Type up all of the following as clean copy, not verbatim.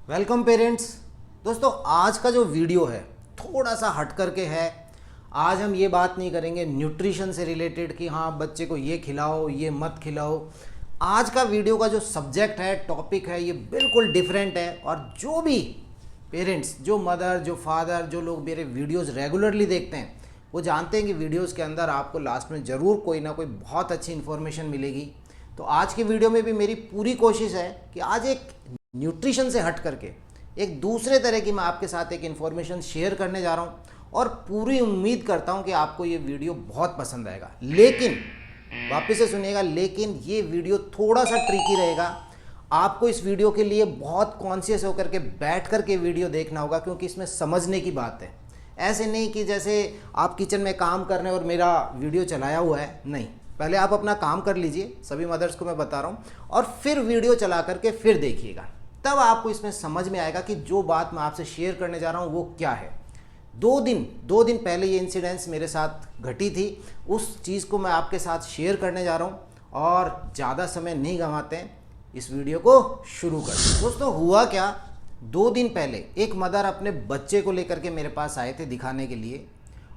Welcome parents. दोस्तों आज का जो वीडियो है थोड़ा सा हट करके है। आज हम ये बात नहीं करेंगे न्यूट्रिशन से रिलेटेड कि हाँ बच्चे को ये खिलाओ ये मत खिलाओ। आज का वीडियो का जो सब्जेक्ट है, टॉपिक है, ये बिल्कुल डिफरेंट है। और जो भी पेरेंट्स, जो मदर, जो फादर, जो लोग मेरे वीडियोस रेगुलरली देखते हैं वो जानते हैं कि वीडियोस के अंदर आपको लास्ट में ज़रूर कोई ना कोई बहुत अच्छी इन्फॉर्मेशन मिलेगी। तो आज की वीडियो में भी मेरी पूरी कोशिश है कि आज एक न्यूट्रिशन से हट करके एक दूसरे तरह की मैं आपके साथ एक इन्फॉर्मेशन शेयर करने जा रहा हूँ और पूरी उम्मीद करता हूँ कि आपको ये वीडियो बहुत पसंद आएगा। लेकिन वापस से सुनिएगा, लेकिन ये वीडियो थोड़ा सा ट्रिकी रहेगा। आपको इस वीडियो के लिए बहुत कॉन्शियस होकर के बैठ कर के वीडियो देखना होगा, क्योंकि इसमें समझने की बात है। ऐसे नहीं कि जैसे आप किचन में काम कर रहे हैं और मेरा वीडियो चलाया हुआ है, नहीं। पहले आप अपना काम कर लीजिए, सभी मदर्स को मैं बता रहा हूँ, और फिर वीडियो चला करके फिर देखिएगा। तब आपको इसमें समझ में आएगा कि जो बात मैं आपसे शेयर करने जा रहा हूँ वो क्या है। दो दिन पहले ये इंसिडेंस मेरे साथ घटी थी, उस चीज़ को मैं आपके साथ शेयर करने जा रहा हूँ। और ज़्यादा समय नहीं गंवाते हैं, इस वीडियो को शुरू करते हैं। दोस्तों हुआ क्या, 2 दिन पहले एक मदर अपने बच्चे को लेकर के मेरे पास आए थे दिखाने के लिए।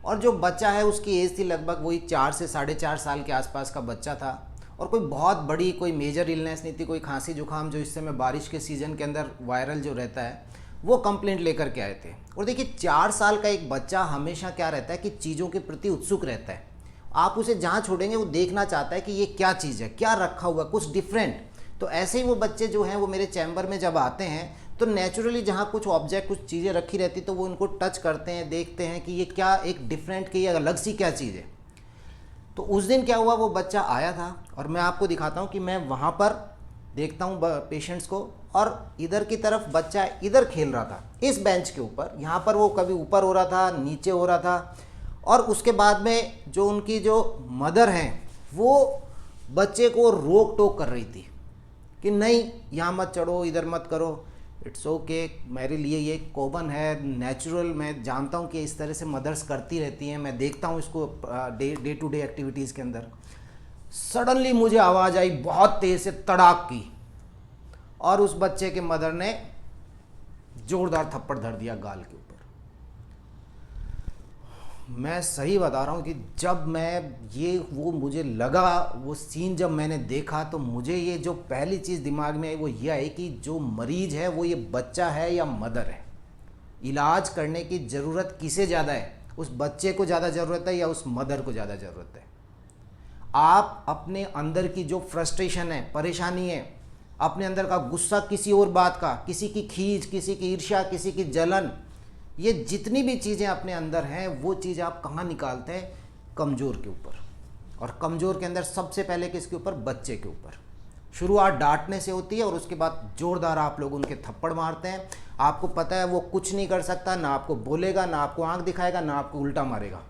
और जो बच्चा है उसकी एज थी लगभग वही 4 से 4.5 साल के आसपास का बच्चा था। और कोई बहुत बड़ी कोई मेजर इलनेस नहीं थी, कोई खांसी जुकाम जो इस समय बारिश के सीज़न के अंदर वायरल जो रहता है, वो कंप्लेंट लेकर के आए थे। और देखिए 4 साल का एक बच्चा हमेशा क्या रहता है कि चीज़ों के प्रति उत्सुक रहता है। आप उसे जहाँ छोड़ेंगे वो देखना चाहता है कि ये क्या चीज़ है, क्या रखा हुआ, कुछ डिफरेंट। तो ऐसे ही वो बच्चे जो हैं वो मेरे चैम्बर में जब आते हैं तो नेचुरली जहाँ कुछ ऑब्जेक्ट, कुछ चीज़ें रखी रहती तो वो उनको टच करते हैं, देखते हैं कि ये क्या एक डिफरेंट की अलग सी क्या चीज़ है। तो उस दिन क्या हुआ, वो बच्चा आया था और मैं आपको दिखाता हूँ कि मैं वहाँ पर देखता हूँ पेशेंट्स को, और इधर की तरफ बच्चा इधर खेल रहा था इस बेंच के ऊपर। यहाँ पर वो कभी ऊपर हो रहा था, नीचे हो रहा था। और उसके बाद में जो उनकी जो मदर हैं वो बच्चे को रोक टोक कर रही थी कि नहीं यहाँ मत चढ़ो, इधर मत करो, इट्स ओके। मेरे लिए ये कॉमन है, नेचुरल। मैं जानता हूँ कि इस तरह से मदर्स करती रहती हैं, मैं देखता हूँ इसको डे टू डे एक्टिविटीज़ के अंदर। सडनली मुझे आवाज़ आई बहुत तेज़ से, तड़ाक की, और उस बच्चे के मदर ने जोरदार थप्पड़ धर दिया गाल के ऊपर। मैं सही बता रहा हूँ कि जब मैं वो मुझे लगा, वो सीन जब मैंने देखा तो मुझे ये जो पहली चीज़ दिमाग में आई वो ये आई कि जो मरीज है वो ये बच्चा है या मदर है। इलाज करने की ज़रूरत किसे ज़्यादा है, उस बच्चे को ज़्यादा ज़रूरत है या उस मदर को ज़्यादा ज़रूरत है। आप अपने अंदर की जो फ्रस्ट्रेशन है, परेशानी है, अपने अंदर का गुस्सा किसी और बात का, किसी की खींच, किसी की ईर्ष्या, किसी की जलन, ये जितनी भी चीज़ें अपने अंदर हैं वो चीज़ आप कहाँ निकालते हैं? कमज़ोर के ऊपर। और कमज़ोर के अंदर सबसे पहले किसके ऊपर? बच्चे के ऊपर। शुरुआत डांटने से होती है और उसके बाद जोरदार आप लोग उनके थप्पड़ मारते हैं। आपको पता है वो कुछ नहीं कर सकता, ना आपको बोलेगा, ना आपको आंख दिखाएगा, ना आपको उल्टा मारेगा।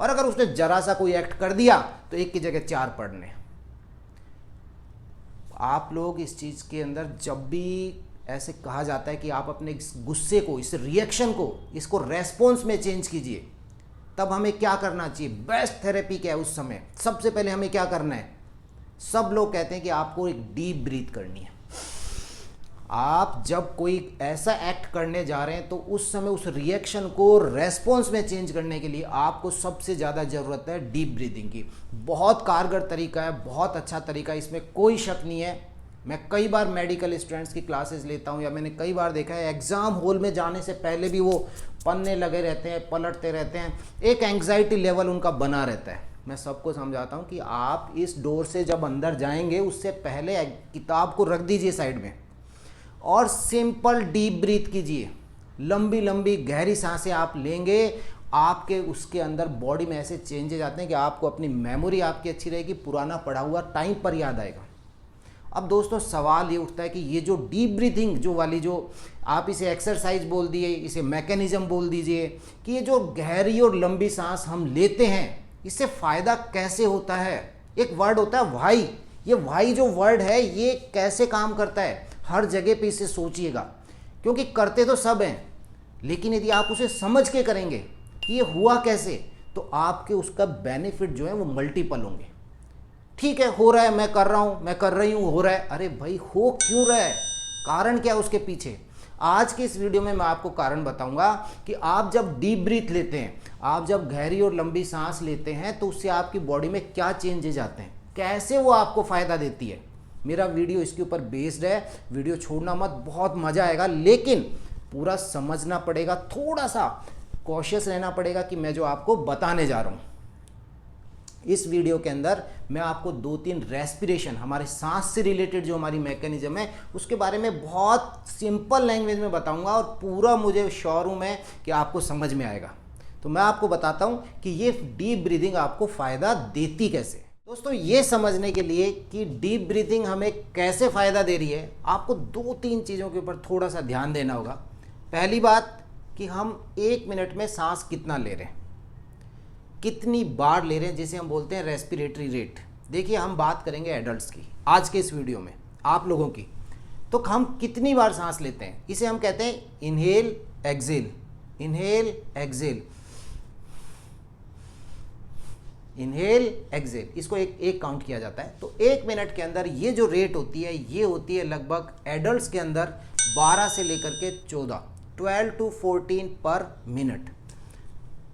और अगर उसने जरा सा कोई एक्ट कर दिया तो एक की जगह 4 पड़ने। आप लोग इस चीज़ के अंदर जब भी ऐसे कहा जाता है कि आप अपने इस गुस्से को, इस रिएक्शन को, इसको रेस्पॉन्स में चेंज कीजिए, तब हमें क्या करना चाहिए? बेस्ट थेरेपी क्या है उस समय? सबसे पहले हमें क्या करना है? सब लोग कहते हैं कि आपको एक डीप ब्रीथ करनी है। आप जब कोई ऐसा एक्ट करने जा रहे हैं तो उस समय उस रिएक्शन को रेस्पॉन्स में चेंज करने के लिए आपको सबसे ज़्यादा ज़रूरत है डीप ब्रीदिंग की। बहुत कारगर तरीका है, बहुत अच्छा तरीका है, इसमें कोई शक नहीं है। मैं कई बार मेडिकल स्टूडेंट्स की क्लासेस लेता हूं, या मैंने कई बार देखा है एग्ज़ाम हॉल में जाने से पहले भी वो पन्ने लगे रहते हैं, पलटते रहते हैं, एक एंग्जाइटी लेवल उनका बना रहता है। मैं सबको समझाता हूं कि आप इस डोर से जब अंदर जाएंगे उससे पहले किताब को रख दीजिए साइड में और सिंपल डीप ब्रीथ कीजिए। लंबी लंबी गहरी सांसें आप लेंगे, आपके उसके अंदर बॉडी में ऐसे चेंजेस आते हैं कि आपको अपनी मेमोरी आपकी अच्छी रहेगी, पुराना पढ़ा हुआ टाइम पर याद आएगा। अब दोस्तों सवाल ये उठता है कि ये जो डीप ब्रीथिंग जो वाली, जो आप इसे एक्सरसाइज बोल दिए, इसे मैकेनिज्म बोल दीजिए, कि ये जो गहरी और लंबी सांस हम लेते हैं इससे फ़ायदा कैसे होता है? एक वर्ड होता है वाई। ये वाई जो वर्ड है ये कैसे काम करता है? हर जगह पे इसे सोचिएगा, क्योंकि करते तो सब हैं, लेकिन यदि आप उसे समझ के करेंगे कि ये हुआ कैसे, तो आपके उसका बेनिफिट जो है वो मल्टीपल होंगे। ठीक है, हो रहा है, मैं कर रहा हूँ, मैं कर रही हूँ, हो रहा है। अरे भाई, हो क्यों रहा है? कारण क्या है उसके पीछे? आज के इस वीडियो में मैं आपको कारण बताऊंगा कि आप जब डीप ब्रीथ लेते हैं, आप जब गहरी और लंबी सांस लेते हैं तो उससे आपकी बॉडी में क्या चेंजेज आते हैं, कैसे वो आपको फायदा देती है। मेरा वीडियो इसके ऊपर बेस्ड है, वीडियो छोड़ना मत, बहुत मजा आएगा, लेकिन पूरा समझना पड़ेगा, थोड़ा सा कॉशियस रहना पड़ेगा कि मैं जो आपको बताने जा रहा हूं। इस वीडियो के अंदर मैं आपको 2-3 रेस्पिरेशन, हमारे सांस से रिलेटेड जो हमारी मैकेनिज्म है उसके बारे में बहुत सिंपल लैंग्वेज में बताऊंगा और पूरा मुझे श्योर हूं मैं कि आपको समझ में आएगा। तो मैं आपको बताता हूं कि ये डीप ब्रीदिंग आपको फायदा देती कैसे। दोस्तों, ये समझने के लिए कि डीप ब्रीदिंग हमें कैसे फायदा दे रही है, आपको 2-3 चीज़ों के ऊपर थोड़ा सा ध्यान देना होगा। पहली बात कि हम 1 मिनट में सांस कितना ले रहे हैं, कितनी बार ले रहे हैं, जिसे हम बोलते हैं रेस्पिरेटरी रेट। देखिए, हम बात करेंगे एडल्ट्स की आज के इस वीडियो में, आप लोगों की। तो हम कितनी बार सांस लेते हैं, इसे हम कहते हैं inhale exhale, inhale exhale, inhale exhale. इसको एक काउंट किया जाता है। तो 1 मिनट के अंदर ये जो रेट होती है, ये होती है लगभग एडल्ट्स के अंदर 12 से लेकर के 14, 12 to 14 पर मिनट।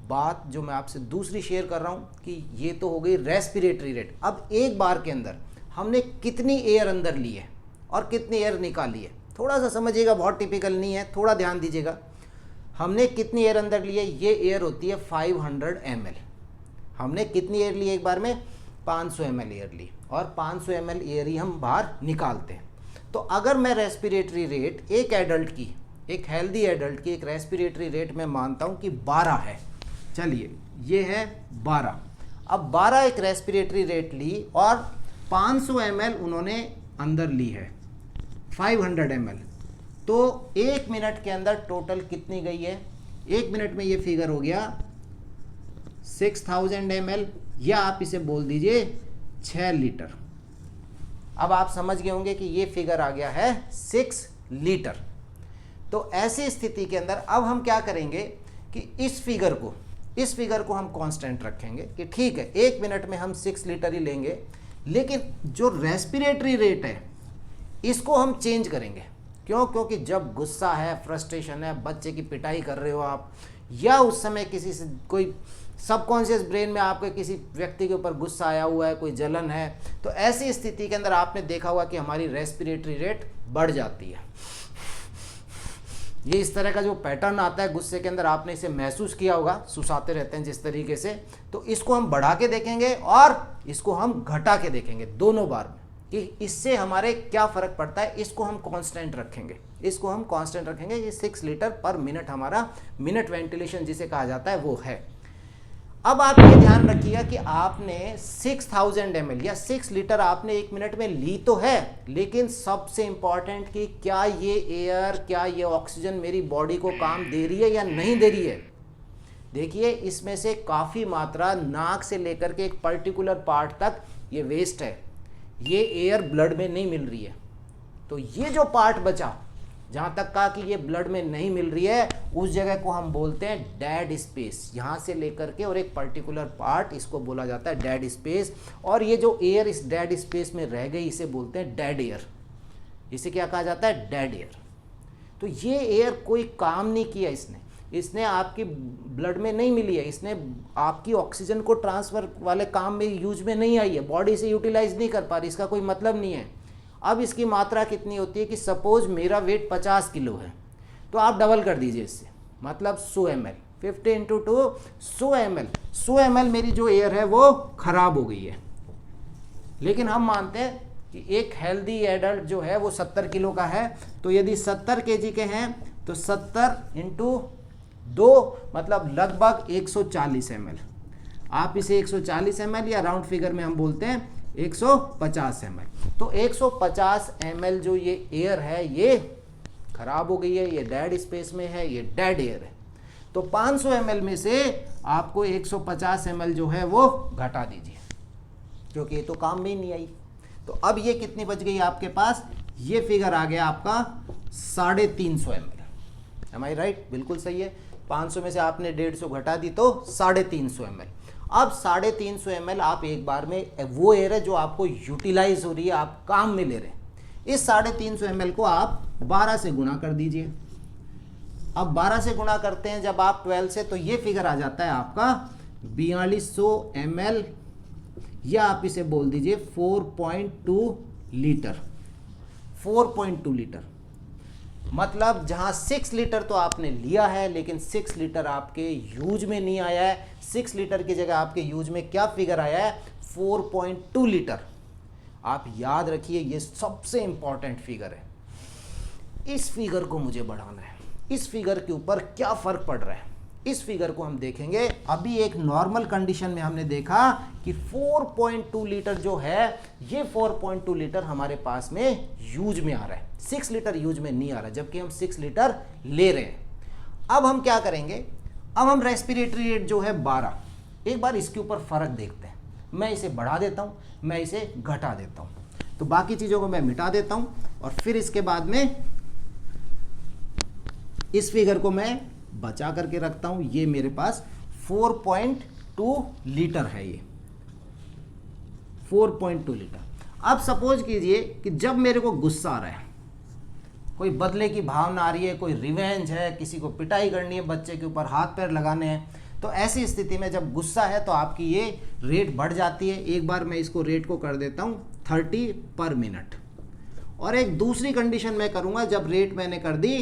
बात जो मैं आपसे दूसरी शेयर कर रहा हूं कि ये तो हो गई रेस्पिरेटरी रेट। अब एक बार के अंदर हमने कितनी एयर अंदर ली है और कितनी एयर निकाली है, थोड़ा सा समझिएगा, बहुत टिपिकल नहीं है, थोड़ा ध्यान दीजिएगा। हमने कितनी एयर अंदर ली है, ये एयर होती है 500 ml। हमने कितनी एयर ली एक बार में, 500 ml एयर ली, और 500 ml एयर ही हम बाहर निकालते हैं। तो अगर मैं रेस्पिरेटरी रेट एक एडल्ट की, एक हेल्दी एडल्ट की एक रेस्पिरेटरी रेट मैं मानता हूं कि 12 है, चलिए ये है 12। अब 12 एक रेस्पिरेटरी रेट ली और 500 ml उन्होंने अंदर ली है, 500 ml। तो 1 मिनट के अंदर टोटल कितनी गई है, 1 मिनट में ये फिगर हो गया 6000 ml, या आप इसे बोल दीजिए 6 लीटर। अब आप समझ गए होंगे कि ये फिगर आ गया है 6 लीटर। तो ऐसी स्थिति के अंदर अब हम क्या करेंगे कि इस फिगर को हम कांस्टेंट रखेंगे कि ठीक है 1 मिनट में हम 6 लीटर ही लेंगे, लेकिन जो रेस्पिरेटरी रेट है इसको हम चेंज करेंगे। क्यों? क्योंकि जब गुस्सा है, फ्रस्ट्रेशन है, बच्चे की पिटाई कर रहे हो आप, या उस समय किसी से कोई सबकॉन्शियस ब्रेन में आपके किसी व्यक्ति के ऊपर गुस्सा आया हुआ है, कोई जलन है, तो ऐसी स्थिति के अंदर आपने देखा होगा कि हमारी रेस्पिरेटरी रेट बढ़ जाती है। ये इस तरह का जो पैटर्न आता है गुस्से के अंदर, आपने इसे महसूस किया होगा, सुसाते रहते हैं जिस तरीके से। तो इसको हम बढ़ा के देखेंगे और इसको हम घटा के देखेंगे दोनों बार में कि इससे हमारे क्या फर्क पड़ता है। इसको हम कांस्टेंट रखेंगे, इसको हम कांस्टेंट रखेंगे कि 6 लीटर पर मिनट हमारा मिनट वेंटिलेशन जिसे कहा जाता है वो है। अब आप ये ध्यान रखिएगा कि आपने 6000 ml या 6 लीटर आपने 1 मिनट में ली तो है, लेकिन सबसे इंपॉर्टेंट कि क्या ये एयर, क्या ये ऑक्सीजन मेरी बॉडी को काम दे रही है या नहीं दे रही है। देखिए, इसमें से काफ़ी मात्रा नाक से लेकर के एक पर्टिकुलर पार्ट तक ये वेस्ट है, ये एयर ब्लड में नहीं मिल रही है। तो ये जो पार्ट बचा, जहाँ तक कहा कि ये ब्लड में नहीं मिल रही है, उस जगह को हम बोलते हैं डेड स्पेस। यहाँ से लेकर के और एक पर्टिकुलर पार्ट, इसको बोला जाता है डेड स्पेस। और ये जो एयर इस डेड स्पेस में रह गई, इसे बोलते हैं डेड एयर। इसे क्या कहा जाता है? Dead air. तो ये एयर कोई काम नहीं किया इसने आपकी ब्लड में नहीं मिली है, इसने आपकी ऑक्सीजन को ट्रांसफर वाले काम में यूज में नहीं आई है, बॉडी से यूटिलाइज नहीं कर पा रही, इसका कोई मतलब नहीं है। अब इसकी मात्रा कितनी होती है कि सपोज मेरा वेट 50 किलो है, तो आप डबल कर दीजिए इससे, मतलब 100 ml, 50 × 2 100 ml। 100 ml मेरी जो एयर है वो खराब हो गई है। लेकिन हम मानते हैं कि एक हेल्दी एडल्ट जो है वो 70 किलो का है, तो यदि 70 kg के हैं तो 70 × 2 मतलब लगभग 140 ml। आप इसे 140 ml या राउंड फिगर में हम बोलते हैं 150 ml। तो 150 ml जो ये एयर है ये खराब हो गई है, ये डेड स्पेस में है, ये डेड एयर है। तो 500 ml में से आपको 150 ml जो है वो घटा दीजिए, क्योंकि ये तो काम में ही नहीं आई। तो अब ये कितनी बच गई आपके पास? ये फिगर आ गया आपका 350 ml। एम आई राइट? बिल्कुल सही है। 500 में से आपने 150 घटा दी तो 350 ml। अब 350 ml आप एक बार में, वो एयर है जो आपको यूटिलाइज हो रही है, आप काम में ले रहे हैं। इस 350 ml को आप 12 से गुणा कर दीजिए। अब 12 से गुणा करते हैं जब आप 12 से, तो ये फिगर आ जाता है आपका 4200 ml, या आप इसे बोल दीजिए 4.2 लीटर। 4.2 लीटर मतलब जहां 6 लीटर तो आपने लिया है, लेकिन 6 लीटर आपके यूज में नहीं आया है। 6 लीटर की जगह आपके यूज में क्या फिगर आया है? 4.2 लीटर। आप याद रखिए, ये सबसे इंपॉर्टेंट फिगर है। इस फिगर को मुझे बढ़ाना है। इस फिगर के ऊपर क्या फर्क पड़ रहा है, इस फिगर को हम देखेंगे। अभी एक नॉर्मल कंडीशन में हमने देखा कि 4.2 लीटर जो है, ये 4.2 लीटर हमारे पास में यूज में आ रहा है, 6 लीटर यूज में नहीं आ रहा, जबकि हम 6 लीटर ले रहे हैं। अब हम क्या करेंगे? अब हम रेस्पिरेटरी रेट जो है 12, एक बार इसके ऊपर फर्क देखते हैं। मैं इसे बढ़ा देता हूं, मैं इसे घटा देता हूं, तो बाकी चीजों को मैं मिटा देता हूं, और फिर इसके बाद में इस फिगर को मैं बचा करके रखता हूं। ये मेरे पास 4.2 लीटर है, ये 4.2 लीटर। अब सपोज कीजिए कि जब मेरे को गुस्सा आ रहा है, कोई बदले की भावना आ रही है, कोई रिवेंज है, किसी को पिटाई करनी है, बच्चे के ऊपर हाथ पैर लगाने हैं, तो ऐसी स्थिति में जब गुस्सा है तो आपकी ये रेट बढ़ जाती है। एक बार मैं इसको रेट को कर देता हूँ 30 पर मिनट, और एक दूसरी कंडीशन मैं करूँगा जब रेट मैंने कर दी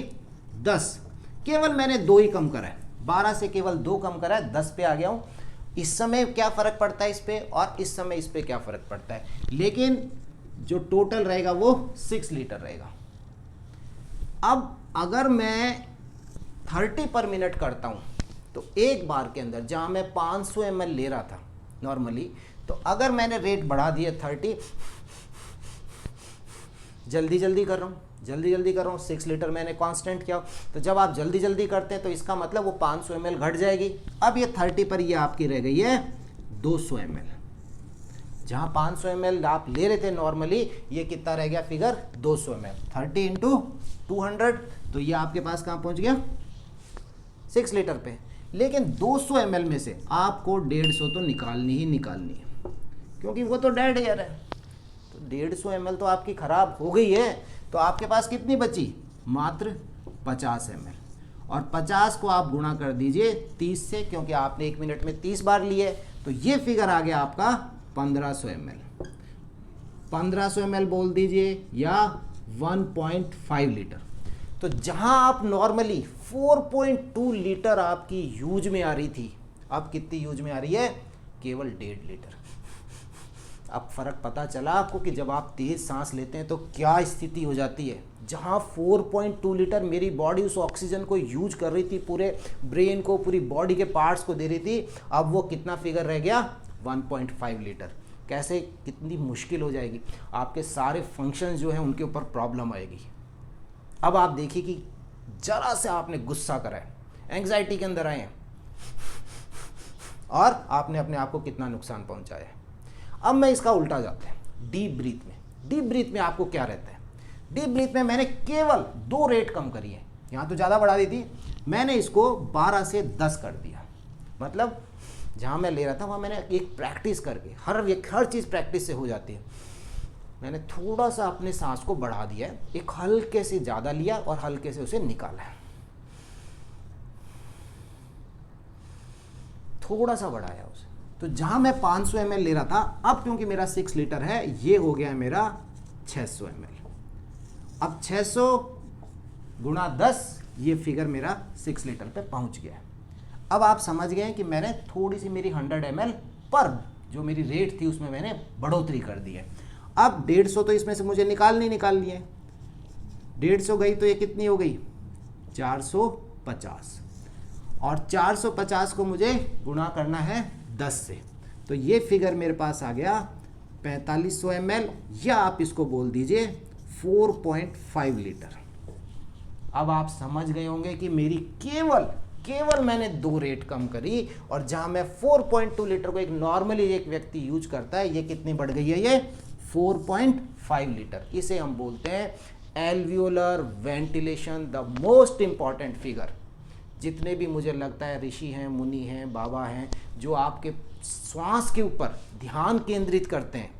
10, केवल मैंने 2 ही कम करा है, 12 से केवल 2 कम करा है, 10 पे आ गया हूँ। इस समय क्या फ़र्क पड़ता है इस पे, और इस समय इस पे क्या फ़र्क पड़ता है, लेकिन जो टोटल रहेगा वो 6 लीटर रहेगा। अब अगर मैं 30 पर मिनट करता हूँ, तो एक बार के अंदर जहाँ मैं 500 ml ले रहा था नॉर्मली, तो अगर मैंने रेट बढ़ा दिया 30, जल्दी जल्दी कर रहा हूँ, जल्दी जल्दी कर रहा हूँ, 6 लीटर मैंने कांस्टेंट किया, तो जब आप जल्दी जल्दी करते हैं तो इसका मतलब वो 500 ml घट जाएगी। अब ये 30 पर ये आपकी रह गई है 200 ml, जहाँ 500 ml आप ले रहे थे नॉर्मली, ये कितना रह गया फिगर? 200 ml। 30 इंटू 200, तो ये आपके पास कहाँ पहुँच गया? 6 लीटर पे। लेकिन 200 ml में से आपको 150 तो निकालनी ही निकालनी है, क्योंकि वो तो डेड एयर है। तो 150 ml तो आपकी ख़राब हो गई है, तो आपके पास कितनी बची? मात्र 50 ml, और 50 को आप गुणा कर दीजिए 30 से, क्योंकि आपने 1 मिनट में 30 बार लिए, तो ये फिगर आ गया आपका 1500 ml। 1500 ml बोल दीजिए, या 1.5 लीटर। तो जहां आप नॉर्मली 4.2 लीटर आपकी यूज में आ रही थी, अब कितनी यूज में आ रही है? केवल 1.5 लीटर। अब फर्क पता चला आपको कि जब आप तेज सांस लेते हैं तो क्या स्थिति हो जाती है। जहां 4.2 लीटर मेरी बॉडी उस ऑक्सीजन को यूज कर रही थी, पूरे ब्रेन को, पूरी बॉडी के पार्ट्स को दे रही थी, अब वो कितना फिगर रह गया? 1.5 लीटर। कैसे? कितनी मुश्किल हो जाएगी, आपके सारे फंक्शंस जो हैं उनके ऊपर प्रॉब्लम आएगी। अब आप देखिए कि जरा से आपने गुस्सा करा है, एंग्जाइटी के अंदर आए हैं, और आपने अपने आप को कितना नुकसान पहुंचाया है। अब मैं इसका उल्टा जाता है डीप ब्रीथ में। डीप ब्रीथ में आपको क्या रहता है? डीप ब्रीथ में मैंने केवल 2 रेट कम करी है, यहाँ तो ज़्यादा बढ़ा दी थी, मैंने इसको 12 से 10 कर दिया। मतलब जहाँ मैं ले रहा था वहाँ मैंने एक प्रैक्टिस करके, हर चीज़ प्रैक्टिस से हो जाती है, मैंने थोड़ा सा अपने सांस को बढ़ा दिया है, एक हल्के से ज़्यादा लिया और हल्के से उसे निकाला है, थोड़ा सा बढ़ाया उसे। तो जहाँ मैं 500 ml ले रहा था, अब क्योंकि मेरा 6 लीटर है, ये हो गया है मेरा 600 ml। अब 600 गुणा 10, ये फिगर मेरा 6 लीटर पे पहुँच गया है। अब आप समझ गए कि मैंने थोड़ी सी मेरी 100 ml पर जो मेरी रेट थी उसमें मैंने बढ़ोतरी कर दी है। अब 150 तो इसमें से मुझे निकालनी है, 150 गई तो ये कितनी हो गई? 450, और 450 को मुझे गुणा करना है 10 से, तो ये फिगर मेरे पास आ गया 4500 ml, या आप इसको बोल दीजिए 4.5 लीटर। अब आप समझ गए होंगे कि मेरी केवल मैंने 2 रेट कम करी, और जहां मैं 4.2 लीटर को एक नॉर्मली एक व्यक्ति यूज करता है, ये कितनी बढ़ गई है? ये 4.5 लीटर। इसे हम बोलते हैं alveolar ventilation, the most important figure. जितने भी मुझे लगता है ऋषि हैं, मुनि हैं, बाबा हैं, जो आपके श्वास के ऊपर ध्यान केंद्रित करते हैं,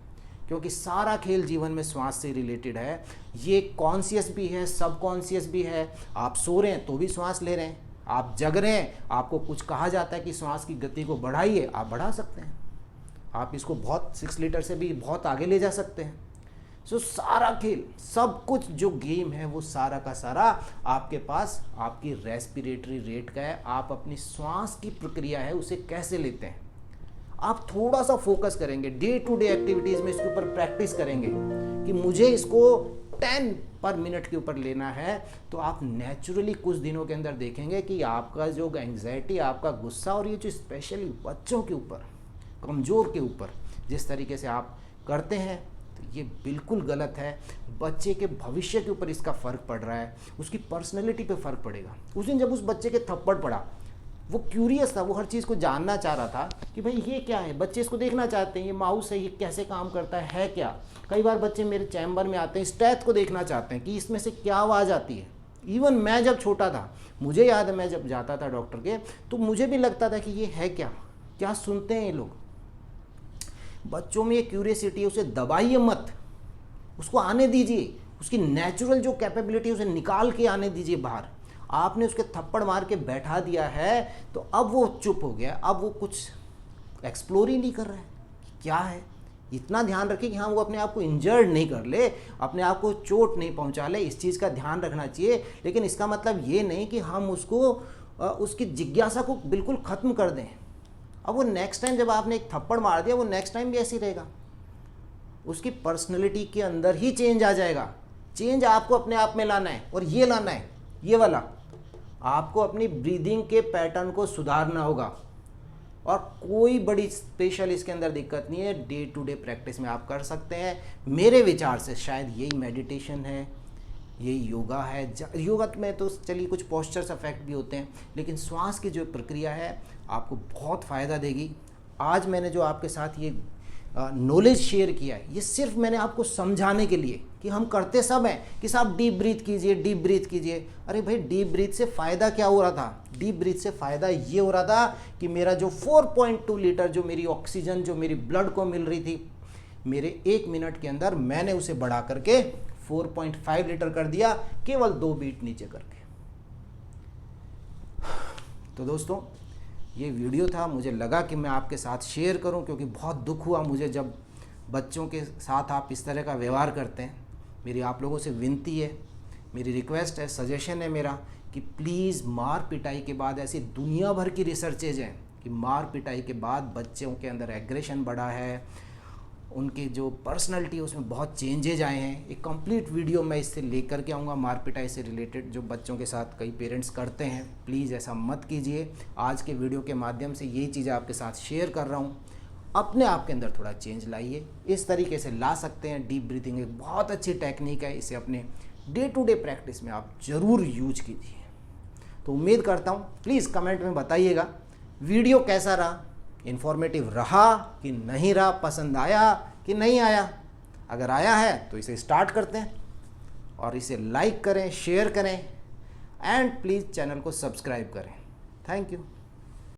क्योंकि सारा खेल जीवन में श्वास से रिलेटेड है। ये कॉन्शियस भी है, सब कॉन्शियस भी है। आप सो रहे हैं तो भी श्वास ले रहे हैं, आप जग रहे हैं, आपको कुछ कहा जाता है कि श्वास की गति को बढ़ाइए, आप बढ़ा सकते हैं। आप इसको बहुत 6 लीटर से भी बहुत आगे ले जा सकते हैं। सो सारा खेल, सब कुछ जो गेम है वो सारा का सारा आपके पास आपकी रेस्पिरेटरी रेट का है। आप अपनी श्वास की प्रक्रिया है उसे कैसे लेते हैं, आप थोड़ा सा फोकस करेंगे, डे टू डे एक्टिविटीज़ में इसके ऊपर प्रैक्टिस करेंगे कि मुझे इसको 10 पर मिनट के ऊपर लेना है, तो आप नेचुरली कुछ दिनों के अंदर देखेंगे कि आपका जो एंग्जाइटी, आपका गुस्सा, और ये जो स्पेशली बच्चों के ऊपर, कमज़ोर के ऊपर जिस तरीके से आप करते हैं, तो ये बिल्कुल गलत है। बच्चे के भविष्य के ऊपर इसका फ़र्क पड़ रहा है, उसकी पर्सनैलिटी पे फ़र्क पड़ेगा। उस दिन जब उस बच्चे के थप्पड़ पड़ा, वो क्यूरियस था, वो हर चीज़ को जानना चाह रहा था कि भाई ये क्या है। बच्चे इसको देखना चाहते हैं, ये माउस है, ये कैसे काम करता है क्या। कई बार बच्चे मेरे चैम्बर में आते हैं, स्टैथ को देखना चाहते हैं कि इसमें से क्या आवाज़ आती है। इवन मैं जब छोटा था, मुझे याद है, मैं जब जाता था डॉक्टर के, तो मुझे भी लगता था कि ये है क्या, क्या सुनते हैं ये लोग। बच्चों में ये क्यूरियसिटी, उसे दबाइए मत, उसको आने दीजिए, उसकी नेचुरल जो कैपेबिलिटी उसे निकाल के आने दीजिए बाहर। आपने उसके थप्पड़ मार के बैठा दिया है तो अब वो चुप हो गया, अब वो कुछ एक्सप्लोर ही नहीं कर रहा है क्या है। इतना ध्यान रखिए कि हाँ वो अपने आप को इंजर्ड नहीं कर ले, अपने आप को चोट नहीं पहुंचा ले, इस चीज़ का ध्यान रखना चाहिए। लेकिन इसका मतलब ये नहीं कि हम उसको उसकी जिज्ञासा को बिल्कुल ख़त्म कर दें। अब वो नेक्स्ट टाइम जब आपने एक थप्पड़ मार दिया, वो नेक्स्ट टाइम भी ऐसे ही रहेगा। उसकी पर्सनैलिटी के अंदर ही चेंज आ जाएगा। चेंज आपको अपने आप में लाना है, और ये लाना है, ये वाला आपको अपनी ब्रीदिंग के पैटर्न को सुधारना होगा। और कोई बड़ी स्पेशल इसके अंदर दिक्कत नहीं है, डे टू डे प्रैक्टिस में आप कर सकते हैं। मेरे विचार से शायद यही मेडिटेशन है, यही योगा है। योगा में तो चलिए कुछ पोस्चर्स अफेक्ट भी होते हैं, लेकिन श्वास की जो प्रक्रिया है आपको बहुत फ़ायदा देगी। आज मैंने जो आपके साथ ये नॉलेज शेयर किया है, ये सिर्फ मैंने आपको समझाने के लिए कि हम करते सब हैं कि साहब डीप ब्रीथ कीजिए, डीप ब्रीथ कीजिए। अरे भाई, डीप ब्रीथ से फ़ायदा क्या हो रहा था? डीप ब्रीथ से फ़ायदा ये हो रहा था कि मेरा जो 4.2 लीटर जो मेरी ऑक्सीजन जो मेरी ब्लड को मिल रही थी, मेरे 1 मिनट के अंदर मैंने उसे बढ़ा करके 4.5 लीटर कर दिया, केवल 2 बीट नीचे करके। तो दोस्तों, ये वीडियो था, मुझे लगा कि मैं आपके साथ शेयर करूं, क्योंकि बहुत दुख हुआ मुझे जब बच्चों के साथ आप इस तरह का व्यवहार करते हैं। मेरी आप लोगों से विनती है, मेरी रिक्वेस्ट है, सजेशन है मेरा कि प्लीज़ मार पिटाई के बाद, ऐसी दुनिया भर की रिसर्चेज हैं कि मार पिटाई के बाद बच्चों के अंदर एग्रेशन बढ़ा है, उनकी जो पर्सनैलिटी उसमें बहुत चेंजेज आए हैं। एक कंप्लीट वीडियो मैं इससे लेकर के आऊँगा, मार पिटाई से रिलेटेड, जो बच्चों के साथ कई पेरेंट्स करते हैं। प्लीज़ ऐसा मत कीजिए। आज के वीडियो के माध्यम से यही चीज़ें आपके साथ शेयर कर रहा हूँ। अपने आप के अंदर थोड़ा चेंज लाइए, इस तरीके से ला सकते हैं। डीप ब्रीथिंग एक बहुत अच्छी टेक्निक है, इसे अपने डे टू डे प्रैक्टिस में आप ज़रूर यूज कीजिए। तो उम्मीद करता हूँ, प्लीज़ कमेंट में बताइएगा वीडियो कैसा रहा, इन्फॉर्मेटिव रहा कि नहीं रहा, पसंद आया कि नहीं आया। अगर आया है तो इसे स्टार्ट करते हैं, और इसे लाइक करें, शेयर करें, एंड प्लीज़ चैनल को सब्सक्राइब करें। Thank you.